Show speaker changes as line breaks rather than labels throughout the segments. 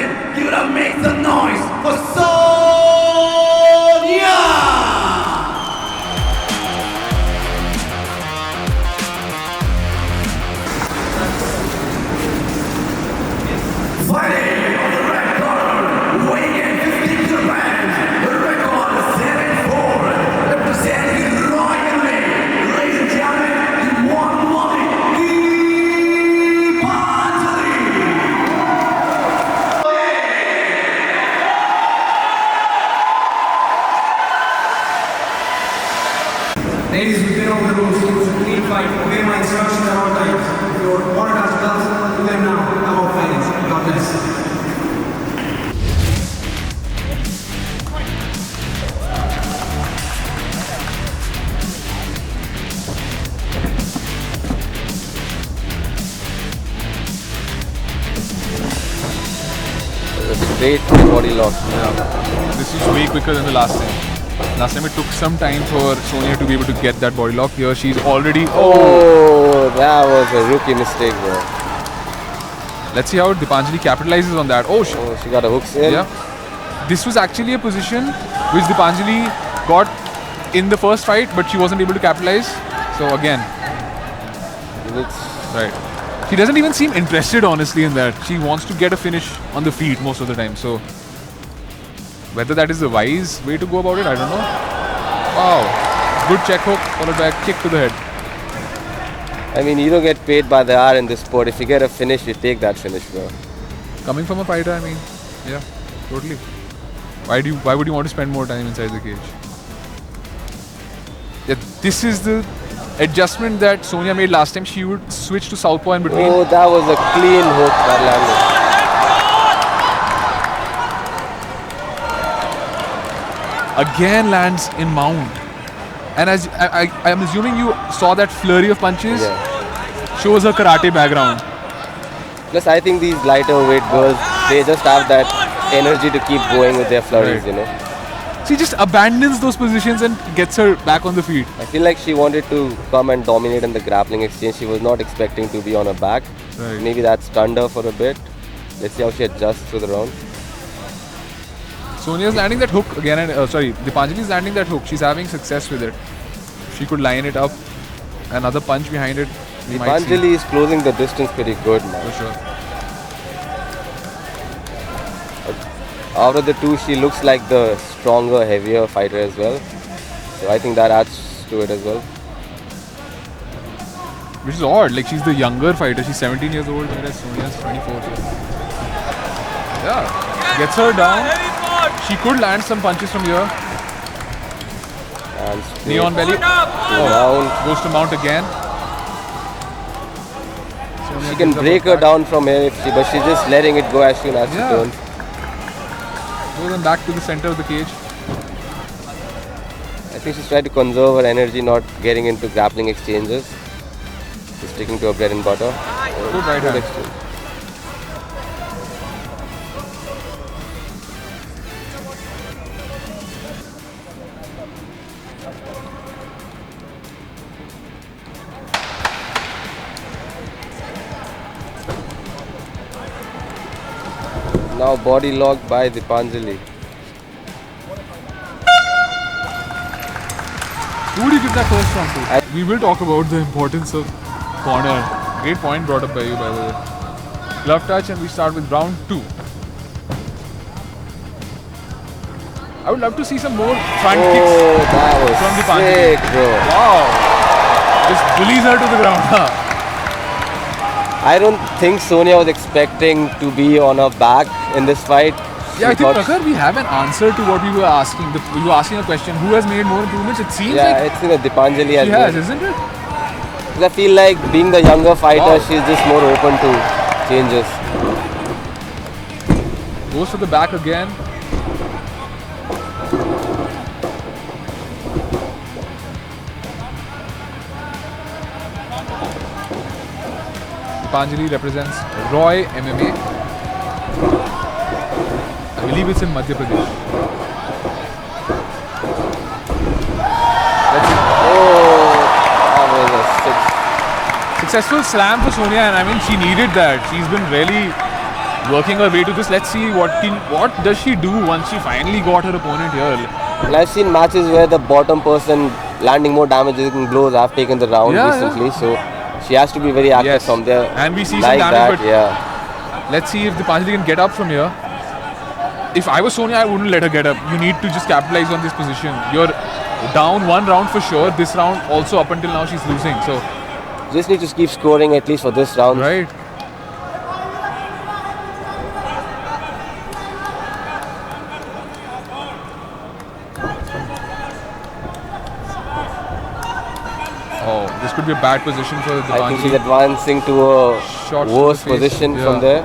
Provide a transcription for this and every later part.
gentlemen, give it up, make some noise for Sonia! Fighting on the red corner, weighing in 15 kilograms, the record is 7-4, representing royally, ladies and gentlemen, the one and only
Ladies, we've been over the rules. It was a clean fight. Obey my instructions at all times. If you want to touch gloves, do them now. I'm all fighting. God bless.
Straight body lock.
Yeah. This is way quicker than the last time. Last time it took some time for Sonia to be able to get that body lock. Here she's already...
Oh, that was a rookie mistake, bro.
Let's see how Dipanjali capitalizes on that. Oh,
she got a hooks in.
Yeah. This was actually a position which Dipanjali got in the first fight, but she wasn't able to capitalize. So again, right. She doesn't even seem interested, honestly, in that. She wants to get a finish on the feet most of the time. So whether that is the wise way to go about it, I don't know. Wow. Good check hook, followed by a kick to the head.
I mean, you don't get paid by the hour in this sport. If you get a finish, you take that finish, bro.
Coming from a fighter, I mean, yeah, totally. Why would you want to spend more time inside the cage? Yeah, this is the adjustment that Sonia made last time. She would switch to southpaw in between.
Oh, that was a clean hook that landed.
Again lands in mount. And as I am assuming you saw that flurry of punches, shows her karate background.
Plus, I think these lighter weight girls, they just have that energy to keep going with their flurries,
Right.
you know.
She just abandons those positions and gets her back on the feet.
I feel like she wanted to come and dominate in the grappling exchange. She was not expecting to be on her back.
Right.
Maybe that stunned her for a bit. Let's see how she adjusts through the round.
Sonia's landing that hook again, and Dipanjali's landing that hook. She's having success with it. She could line it up. Another punch behind it. We might see.
Dipanjali is closing the distance pretty good, man.
For sure.
Out of the two, she looks like the stronger, heavier fighter as well. So I think that adds to it as well.
Which is odd. Like, she's the younger fighter. She's 17 years old, whereas Sonia's 24. So. Yeah. Gets her down. She could land some punches from here.
And
Knee on belly.
down.
Goes to mount again. Sonia
She can
gives up
break
her
her
back.
down from here, but she's just letting it go as soon as she
Yeah.
turns.
Goes on back to the center of the cage.
I think she's trying to conserve her energy, not getting into grappling exchanges. She's sticking to her bread and butter.
Good right hand.
exchange. Now body lock by Dipanjali.
Who would you give that first round to? We will talk about the importance of corner. Great point brought up by you, by the way. Glove touch, and we start with round 2. I would love to see some more front kicks
Oh, that was
from Dipanjali.
sick, bro.
Wow! Just bullies her to the ground. Huh?
I don't think Sonia was expecting to be on her back in this fight.
Yeah, I
She
think,
thought-
Prakhar, we have an answer to what we were asking. We were asking a question, who has made more improvements? It seems
Yeah,
like
it's Dipanjali as
she
well.
has, isn't it?
I feel like being the younger fighter,
Wow.
she's just more open to changes.
Goes to the back again. Dipanjali represents Roy MMA. I believe it's in Madhya Pradesh.
That was a sick.
Successful slam for Sonia, and I mean, she needed that. She's been really working her way to this. Let's see what does she do once she finally got her opponent here.
And I've seen matches where the bottom person landing more damaging blows have taken the round
Yeah,
recently. So she has to be very active
Yes.
from there.
And we see some
like
damage,
that,
but-
yeah.
Let's see if Dipanjali can get up from here. If I was Sonia, I wouldn't let her get up. You need to just capitalize on this position. You're down one round for sure. This round also up until now she's losing. So
Just need to keep scoring at least for this round.
right. Oh, this could be a bad position for
I think she's
Dipanjali.
advancing to a
Shots to the
worse
face,
position
yeah.
from there.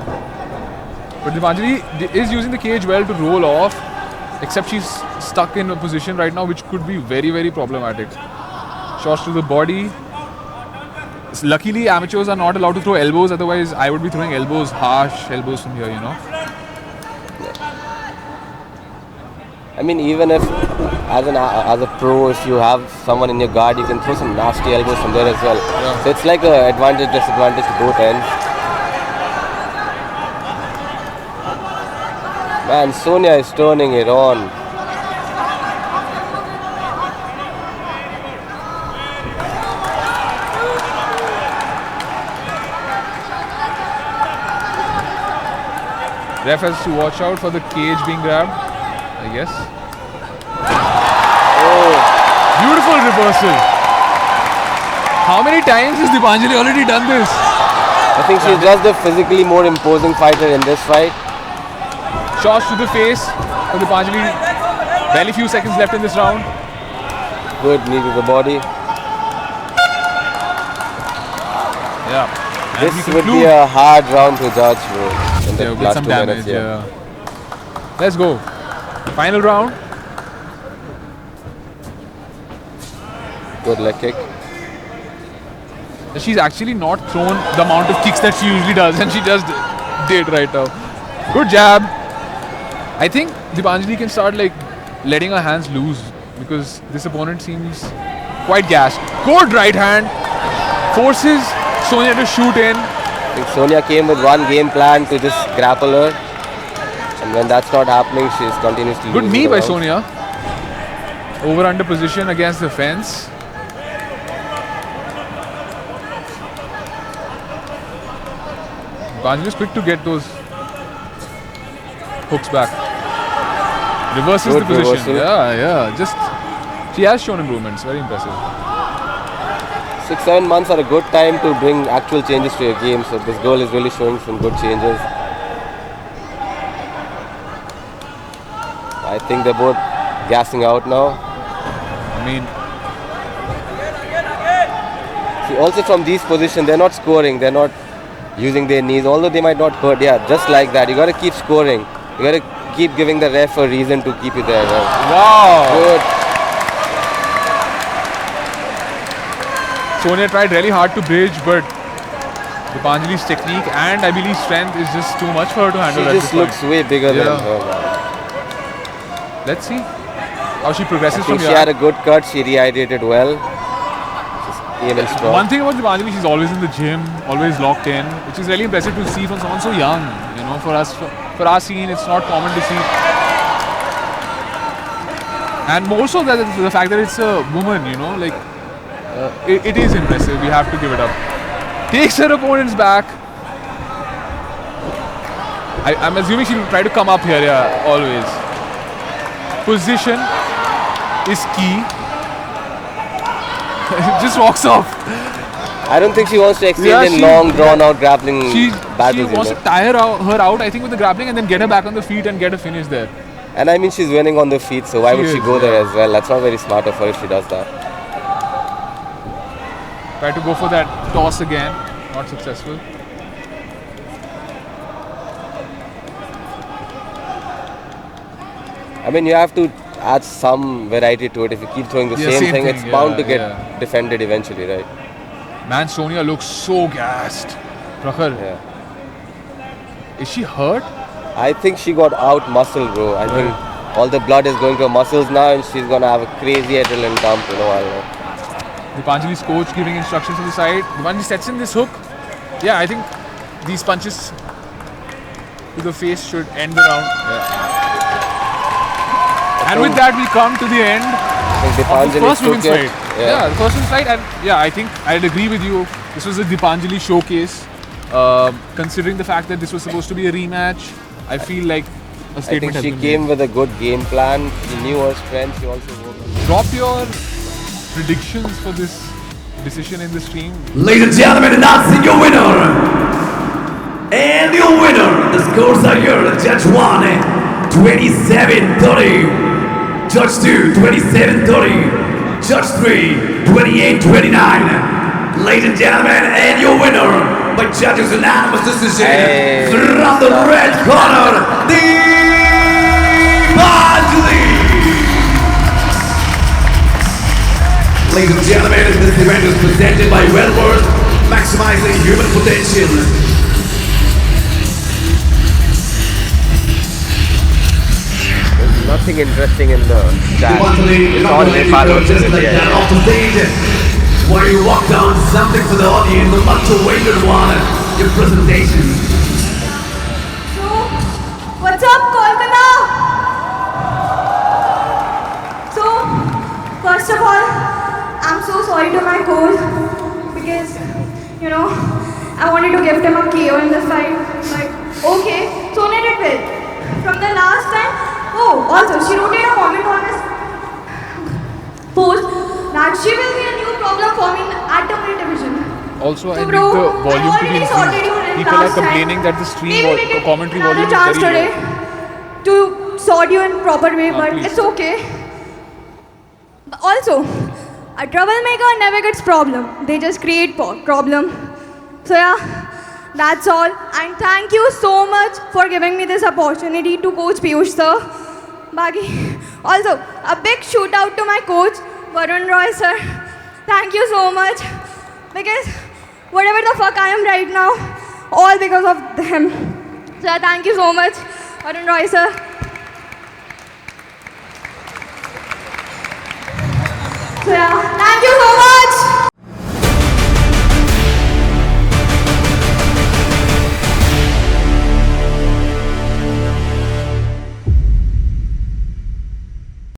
But Dipanjali is using the cage well to roll off, except she's stuck in a position right now which could be very, very problematic. Shots to the body. Luckily, amateurs are not allowed to throw elbows, otherwise I would be throwing elbows, harsh elbows from here, you know.
I mean, even if as a pro, if you have someone in your guard, you can throw some nasty elbows from there as well.
Yeah.
So it's like a advantage disadvantage to both ends. Man, Sonia is turning it on.
Ref has to watch out for the cage being grabbed, I guess.
Oh,
Beautiful reversal. How many times has Dipanjali already done this?
I think she's just the physically more imposing fighter in this fight.
Shots to the face for Dipanjali. Barely few seconds left in this round.
Good knee to the body.
Yeah. And
This
we
would be
conclude.
a hard round to judge, bro. In the
Yeah, with
last
some
2
damage.
minutes,
Yeah. Let's go. Final round.
Good leg kick.
She's actually not thrown the amount of kicks that she usually does, and she just did right now. Good jab. I think Dipanjali can start like letting her hands loose because this opponent seems quite gassed. Good right hand. Forces Sonia to shoot in.
I think Sonia came with one game plan to just grapple her. And when that's not happening, she's continuously
Good
losing
knee
the
by
rounds.
Sonia. Over under position against the fence. Dipanjali is quick to get those hooks back. Reverses
Good
the position.
reversal.
Yeah. Just she has shown improvements. Very impressive.
6-7 months are a good time to bring actual changes to your game. So this girl is really showing some good changes. I think they're both gassing out now.
I mean,
See, also from these positions, they're not scoring. They're not using their knees, although they might not hurt. Yeah, just like that. You got to keep scoring. You got to keep giving the ref a reason to keep you there. Right?
wow.
Good.
Sonia tried really hard to bridge, but Dipanjali's technique and I believe strength is just too much for her to
She
handle at
just
this point.
looks way bigger
Yeah.
than her. Man.
Let's see how she progresses
I
from
think she
here.
had a good cut. She rehydrated well. She's came in strong.
One thing about Dipanjali, she's always in the gym, always locked in, which is really impressive to see from someone so young. You know, for our scene, it's not common to see. And more so that the fact that it's a woman, you know, like it is impressive. We have to give it up. Takes her opponents back. I'm assuming she'll try to come up here, yeah, always. Position is key. Just walks off.
I don't think she wants to exchange
Yeah,
in
she-
long, drawn-out grappling
She
battles.
wants
you
to
know.
tire her out, I think, with the grappling and then get her back on the feet and get a finish there.
And I mean, she's winning on the feet, so why
She
would she
is,
go there
yeah.
as well? That's not very smart of her if she does that.
Try to go for that toss again. Not successful.
I mean, you have to add some variety to it. If you keep throwing the
Yeah,
same
same
thing,
thing,
it's bound to
yeah,
get
yeah.
defended eventually, right?
Man, Sonia looks so gassed. Prakhar,
Yeah.
is she hurt?
I think she got out muscled, bro. I think all the blood is going to her muscles now, and she's gonna have a crazy adrenaline dump. You know, I know.
Dipanjali's coach giving instructions to the side. Dipanjali sets in this hook. Yeah, I think these punches to the face should end the round. And with that, we come to the end
I think
of the
Dipanjali
first women's
took it.
fight. Yeah, the first women's fight, and yeah, I think I'd agree with you. This was a Dipanjali showcase. Considering the fact that this was supposed to be a rematch, I feel like a
I
statement
think
has
she
been
came
made.
with a good game plan. She knew her strength. She also worked on it.
Drop your predictions for this decision in the stream.
Ladies and gentlemen, announcing your winner. And your winner, the scores are here. Judge 1, 27-30. Judge 2, 27-30. Judge 3, 28-29. Ladies and gentlemen, and your winner by judges' unanimous decision
Hey.
from the red corner, Dipanjali. Ladies and gentlemen, this event is presented by Wellworth, maximizing human potential.
There's nothing interesting in the chat.
Dipanjali,
It's
not
all
gonna let you
Nepal
go
versus
just like
India.
that off the stage. While you walk down something for the audience, the much awaited one, your presentation.
So, what's up, Kolkata? So, first of all, I'm so sorry to my coach because, I wanted to gift him a KO in this fight. Like, okay, so let it will. From the last time, also, she wrote in a comment on his post that she will be a new problem for me in atomary division.
Also, I
So,
need
bro,
the
I've
volume to
already
be
sorted you
increased.
in
People are
last time.
complaining that the stream
Maybe we can
commentary
take
volume
another chance
is very
today
low.
to sort you in proper way, but
please.
it's okay. But also, a troublemaker never gets problem. They just create problem. So yeah, that's all. And thank you so much for giving me this opportunity to coach Piyush sir. Bagi. Also, a big shout out to my coach, Varun Roy sir. Thank you so much. Because whatever the fuck I am right now, all because of them. So thank you so much, Varun Roy sir.